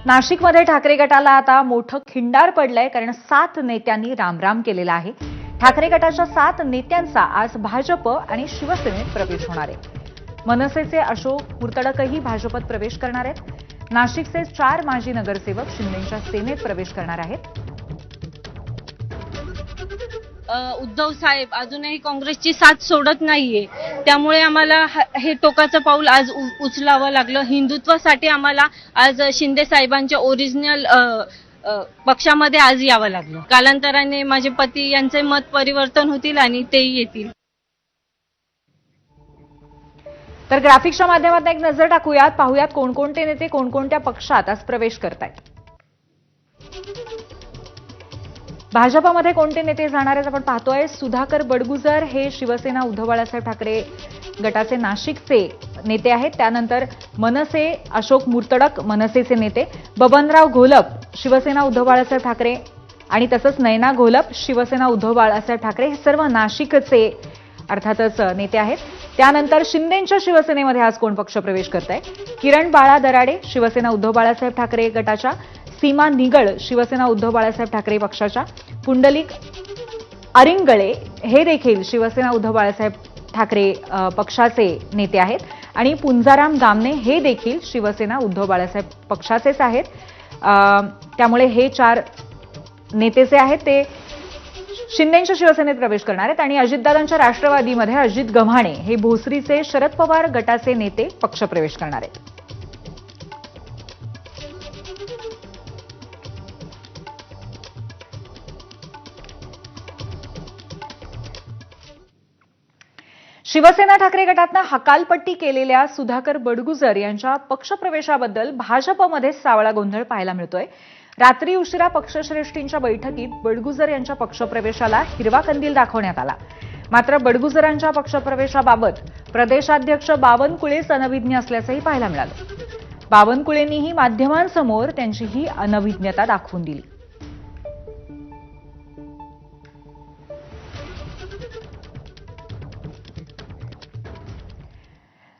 नाशिकमध्ये ठाकरे गटाला आता मोठं खिंडार पडलंय, कारण 7 नेत्यांनी रामराम केलेला आहे। ठाकरे गटाच्या 7 नेत्यांचा आज भाजप आणि शिवसेनेत प्रवेश होणार आहे। मनसेचे अशोक मुर्तडकही भाजपत प्रवेश करणार आहेत। नाशिकचे 4 माजी नगरसेवक शिंदेंच्या सेनेत प्रवेश करणार आहेत। उद्धव साहेब अजूनही काँग्रेसची साथ सोडत नाहीये, त्यामुळे आम्हाला हे टोकाचं पाऊल आज उचलावं लागलं। हिंदुत्वासाठी आम्हाला आज शिंदे साहेबांच्या ओरिजिनल पक्षामध्ये आज यावं लागलं। कालांतराने माझे पती यांचे मत परिवर्तन होतील आणि तेही येतील। तर ग्राफिक्सच्या माध्यमातून एक नजर टाकूयात, पाहूयात कोणकोणते नेते कोणकोणत्या पक्षात आज प्रवेश करतायत। भाजपमध्ये कोणते नेते जाणार आहेत आपण पाहतोय। सुधाकर बडगुजर हे शिवसेना उद्धव बाळासाहेब ठाकरे गटाचे नाशिकचे नेते आहेत। त्यानंतर मनसे अशोक मुर्तडक मनसेचे नेते, बबनराव घोलप शिवसेना उद्धव बाळासाहेब ठाकरे आणि तसंच नयना घोलप शिवसेना उद्धव बाळासाहेब ठाकरे हे सर्व नाशिकचे अर्थातच नेते आहेत। त्यानंतर शिंदेंच्या शिवसेनेमध्ये आज कोण पक्ष प्रवेश करताय? किरण बाळा दराडे शिवसेना उद्धव बाळासाहेब ठाकरे गटाच्या, सीमा निगळ शिवसेना उद्धव बाळासाहेब ठाकरे पक्षाच्या, पुंडलिक अरिंगळे हे देखील शिवसेना उद्धव बाळासाहेब ठाकरे पक्षाचे नेते आहेत आणि पुंजाराम गामने हे देखील शिवसेना उद्धव बाळासाहेब पक्षाचेच आहेत। त्यामुळे हे 4 नेते जे आहेत ते शिंदेंच्या शिवसेनेत प्रवेश करणार आहेत आणि अजितदादांच्या राष्ट्रवादीमध्ये अजित गव्हाणे हे भोसरीचे शरद पवार गटाचे नेते पक्षप्रवेश करणार आहेत। शिवसेना ठाकरे गटातनं हकालपट्टी केलेल्या सुधाकर बडगुजर यांच्या पक्षप्रवेशाबद्दल भाजपमध्ये सावळा गोंधळ पाहायला मिळतोय। रात्री उशिरा पक्षश्रेष्ठींच्या बैठकीत बडगुजर यांच्या पक्षप्रवेशाला हिरवा कंदील दाखवण्यात आला। मात्र बडगुजरांच्या पक्षप्रवेशाबाबत प्रदेशाध्यक्ष बावनकुळेच अनभिज्ञ असल्याचंही पाहायला मिळालं। बावनकुळेंनीही माध्यमांसमोर त्यांची ही अनभिज्ञता दाखवून दिली।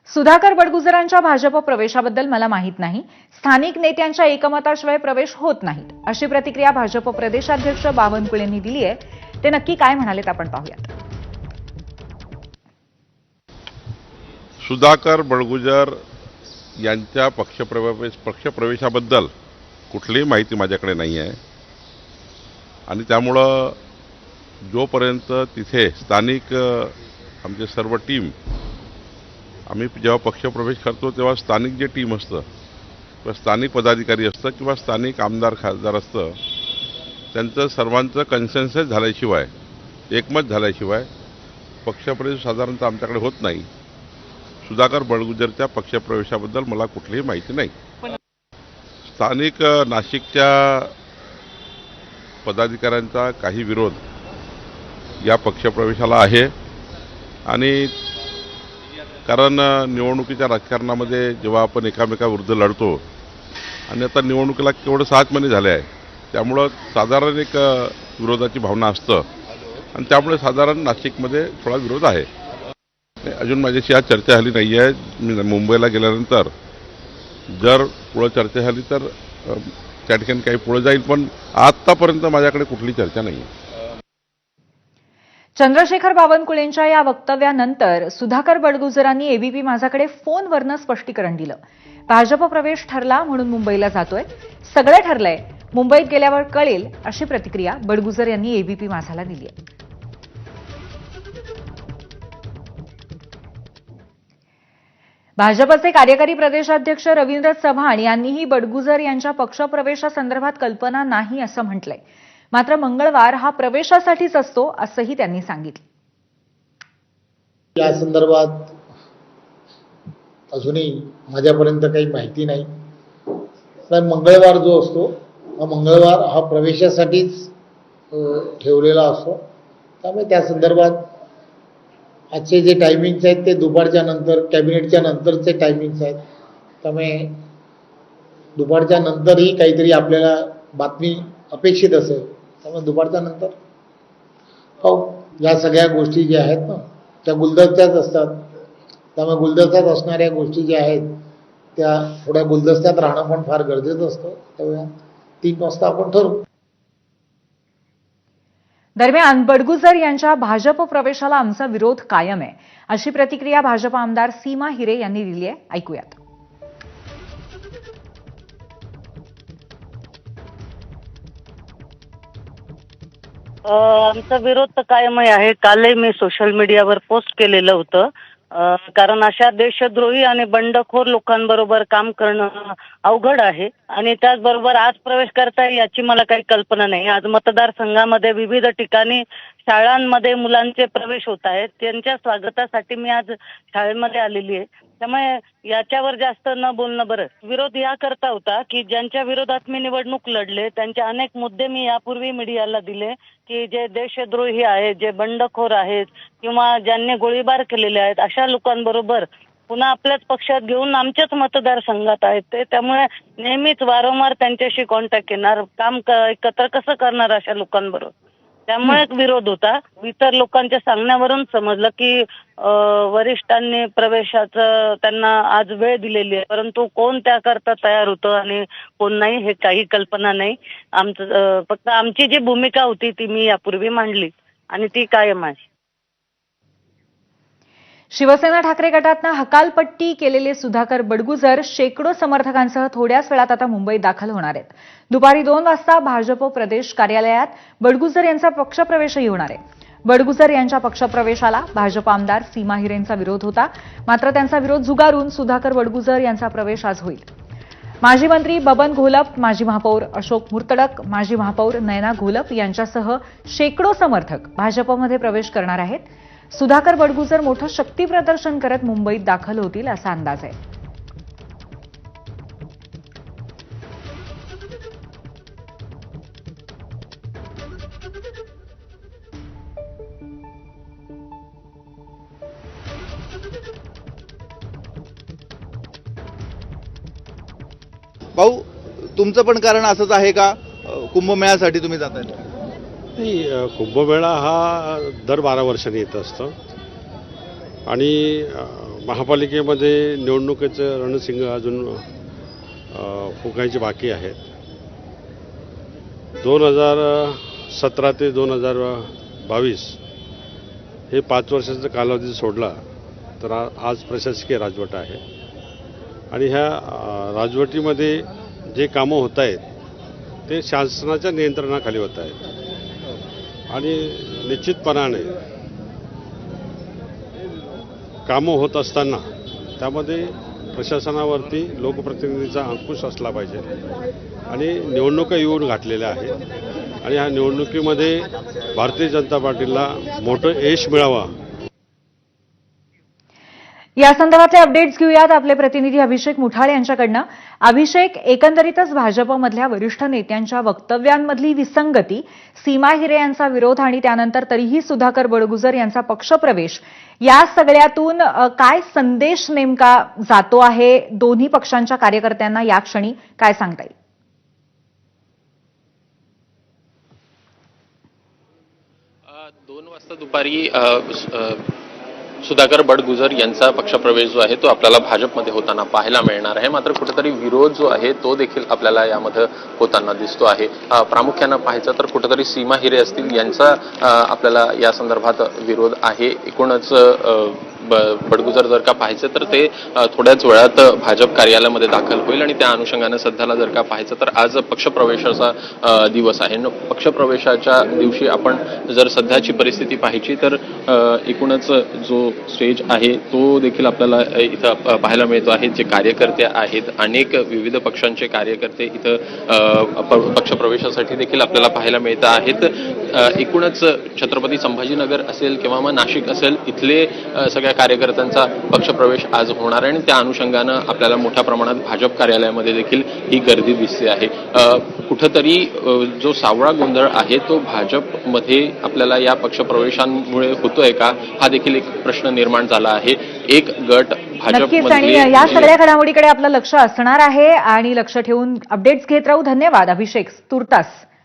सुधाकर बडगुजरांच्या भाजप प्रवेशाबद्दल मला माहीत नाही, स्थानिक नेत्यांच्या एकमताशिवाय प्रवेश होत नाहीत, अशी प्रतिक्रिया भाजप प्रदेशाध्यक्ष बावनकुळेंनी दिली आहे। ते नक्की काय म्हणालेत आपण पाहूयात। सुधाकर बडगुजर यांच्या पक्षप्रवेशाबद्दल कुठलीही माहिती माझ्याकडे नाही आहे आणि त्यामुळं जोपर्यंत तिथे स्थानिक आमचे सर्व टीम, आम्ही जेव्हा पक्षप्रवेश करतो तेव्हा स्थानिक जे टीम असतं किंवा स्थानिक पदाधिकारी असतं किंवा स्थानिक आमदार खासदार असतं, त्यांचं सर्वांचं कन्सेन्सस झाल्याशिवाय, एकमत झाल्याशिवाय पक्षप्रवेश साधारणतः आमच्याकडे होत नाही। सुधाकर बडगुजरच्या पक्षप्रवेशाबद्दल मला कुठलीही माहिती नाही। स्थानिक नाशिकच्या पदाधिकाऱ्यांचा काही विरोध या पक्षप्रवेशाला आहे आणि कारण निवडणुकीच्या राजकारणामध्ये जेव्हा आपण एकामेकाविरुद्ध लढतो आणि आता निवडणुकीला केवळ 7 महिने झाले आहे, त्यामुळं साधारण एक विरोधाची भावना असतं आणि त्यामुळे साधारण नाशिकमध्ये थोडा विरोध आहे। अजून माझ्याशी आज चर्चा झाली नाही आहे। मी मुंबईला गेल्यानंतर जर पुढं चर्चा झाली तर त्या ठिकाणी काही पुढं जाईल, पण आत्तापर्यंत माझ्याकडे कुठली चर्चा नाही आहे। चंद्रशेखर बावनकुळेंच्या या वक्तव्यानंतर सुधाकर बडगुजरांनी एबीपी माझाकडे फोनवरनं स्पष्टीकरण दिलं। भाजप प्रवेश ठरला म्हणून मुंबईला जातोय, सगळं ठरलंय, मुंबईत गेल्यावर कळेल, अशी प्रतिक्रिया बडगुजर यांनी एबीपी माझाला दिली आहे। भाजपचे कार्यकारी प्रदेशाध्यक्ष रवींद्र चव्हाण यांनीही बडगुजर यांच्या पक्षप्रवेशासंदर्भात कल्पना नाही असं म्हटलंय। मात्र मंगळवार हा प्रवेशासाठीच असतो असंही त्यांनी सांगितलं। या संदर्भात अजूनही माझ्यापर्यंत काही माहिती नाही, पण मंगळवार जो असतो मंगळवार हा प्रवेशासाठीच ठेवलेला असतो। त्यामुळे त्या संदर्भात आजचे जे टायमिंग्स आहेत ते दुपारच्या नंतर, कॅबिनेटच्या नंतरचे टायमिंग्स आहेत, त्यामुळे दुपारच्या नंतरही काहीतरी आपल्याला बातमी अपेक्षित असेल, त्यामुळे दुपारच्या नंतर या सगळ्या गोष्टी ज्या आहेत ना त्या गुलदस्त्यात असतात। त्यामुळे गुलदस्त्यात असणाऱ्या गोष्टी ज्या आहेत त्या थोड्या गुलदस्त्यात राहणं पण फार गरजेचं असतं. त्यामुळे 3 वाजता आपण ठरवू. दरम्यान बडगुजर यांच्या भाजप प्रवेशाला आमचा विरोध कायम आहे, अशी प्रतिक्रिया भाजप आमदार सीमा हिरे यांनी दिली आहे. ऐकूयात. आमचा विरोध तर कायमही आहे. कालही मी सोशल मीडियावर पोस्ट केलेलं होतं. कारण अशा देशद्रोही आणि बंडखोर लोकांबरोबर काम करणं अवघड आहे आणि त्याचबरोबर आज प्रवेश करता येईल याची मला काही कल्पना नाही. आज मतदारसंघामध्ये विविध ठिकाणी शाळांमध्ये मुलांचे प्रवेश होत आहेत. त्यांच्या स्वागतासाठी मी आज शाळेमध्ये आलेली आहे. त्यामुळे याच्यावर जास्त न बोलणं बरं. विरोध याकरता होता की ज्यांच्या विरोधात मी निवडणूक लढले त्यांचे अनेक मुद्दे मी यापूर्वी मीडियाला दिले की जे देशद्रोही आहेत, जे बंडखोर आहेत किंवा ज्यांनी गोळीबार केलेले आहेत अशा लोकांबरोबर पुन्हा आपल्याच पक्षात घेऊन आमच्याच मतदारसंघात आहेत ते. त्यामुळे नेहमीच वारंवार त्यांच्याशी कॉन्टॅक्ट येणार, काम एकत्र कसं करणार अशा लोकांबरोबर. त्यामुळे एक विरोध होता. इतर लोकांच्या सांगण्यावरून समजलं की वरिष्ठांनी प्रवेशाचं त्यांना आज वेळ दिलेली आहे, परंतु कोण त्याकरता तयार होतं आणि कोण नाही हे काही कल्पना नाही. आमचं फक्त आमची जी भूमिका होती ती मी यापूर्वी मांडली आणि ती कायम आहे. शिवसेना ठाकरे गटातनं हकालपट्टी केलेले सुधाकर बडगुजर शेकडो समर्थकांसह थोड्याच वेळात आता मुंबईत दाखल होणार आहेत. दुपारी 2 वाजता भाजप प्रदेश कार्यालयात बडगुजर यांचा पक्षप्रवेशही होणार आहे. बडगुजर यांच्या पक्षप्रवेशाला भाजप आमदार सीमा हिरेंचा विरोध होता, मात्र त्यांचा विरोध झुगारून सुधाकर बडगुजर यांचा प्रवेश आज होईल. माजी मंत्री बबन घोलप, माजी महापौर अशोक मुर्तडक, माजी महापौर नयना घोलप यांच्यासह शेकडो समर्थक भाजपमध्ये प्रवेश करणार आहेत. सुधाकर बडगुजर मोठं शक्ती प्रदर्शन करत मुंबईत दाखल होतील असा अंदाज आहे. भाऊ, तुमचं पण कारण असंच आहे का? कुंभमेळ्यासाठी तुम्ही जाताय? नाही, कुंभमेळा हा दर 12 वर्षांनी येत असतं आणि महापालिकेमध्ये निवडणुकीचं रणसिंग अजून फुंकायचे बाकी आहेत. 2017 ते 2022 हे 5 वर्षाचा कालावधी सोडला तर आज प्रशासकीय राजवट आहे आणि ह्या राजवटीमध्ये जे कामं होत आहेत ते शासनाच्या नियंत्रणाखाली होत आहेत आणि निश्चितपणाने कामं होत असताना त्यामध्ये प्रशासनावरती लोकप्रतिनिधीचा अंकुश असला पाहिजे आणि निवडणुका येऊन घातलेल्या आहेत आणि ह्या निवडणुकीमध्ये भारतीय जनता पार्टीला मोठं यश मिळावं. या संदर्भातले अपडेट्स घेऊयात आपले प्रतिनिधी अभिषेक मुठाळे यांच्याकडनं. अभिषेक, एकंदरीतच भाजपमधल्या वरिष्ठ नेत्यांच्या वक्तव्यांमधली विसंगती, सीमा हिरे यांचा विरोध आणि त्यानंतर तरीही सुधाकर बडगुजर यांचा पक्षप्रवेश, या सगळ्यातून काय संदेश नेमका जातो आहे दोन्ही पक्षांच्या कार्यकर्त्यांना या क्षणी, काय सांगता येईल? 2 वाजता दुपारी सुधाकर बडगुजर यांचा पक्षप्रवेश जो आहे तो आपल्याला भाजपमध्ये होताना पाहायला मिळणार आहे. मात्र कुठेतरी विरोध जो आहे तो देखील आपल्याला यामध्ये होताना दिसतो आहे. प्रामुख्यानं पाहायचं तर कुठेतरी सीमा हिरे असतील यांचा आपल्याला या संदर्भात विरोध आहे. एकूणच बडगुजर जर का पाहायचं तर ते थोड्याच वेळात भाजप कार्यालयामध्ये दाखल होईल आणि त्या अनुषंगाने सध्याला जर का पाहायचं तर आज पक्षप्रवेशाचा दिवस आहे. पक्षप्रवेशाच्या दिवशी आपण जर सध्याची परिस्थिती पाहायची तर एकूणच जो स्टेज आहे तो देखील आपल्याला इथं पाहायला मिळतो आहे. जे कार्यकर्ते आहेत, अनेक विविध पक्षांचे कार्यकर्ते इथं पक्षप्रवेशासाठी देखील आपल्याला पाहायला मिळत आहेत. एकूणच छत्रपती संभाजीनगर असेल किंवा मग नाशिक असेल, इथले सगळ्या कार्यकर्त्यांचा पक्षप्रवेश आज होणार आहे आणि त्या अनुषंगानं आपल्याला मोठ्या प्रमाणात भाजप कार्यालयामध्ये देखील ही गर्दी दिसते आहे. कुठंतरी जो सावळा गोंधळ आहे तो भाजपमध्ये आपल्याला या पक्षप्रवेशांमुळे होतोय का, हा देखील एक प्रश्न निर्माण झाला आहे. एक गट नक्कीच, आणि या सगळ्या घडामोडीकडे आपलं लक्ष असणार आहे आणि लक्ष ठेवून अपडेट्स घेत राहू. धन्यवाद अभिषेक. तुर्तास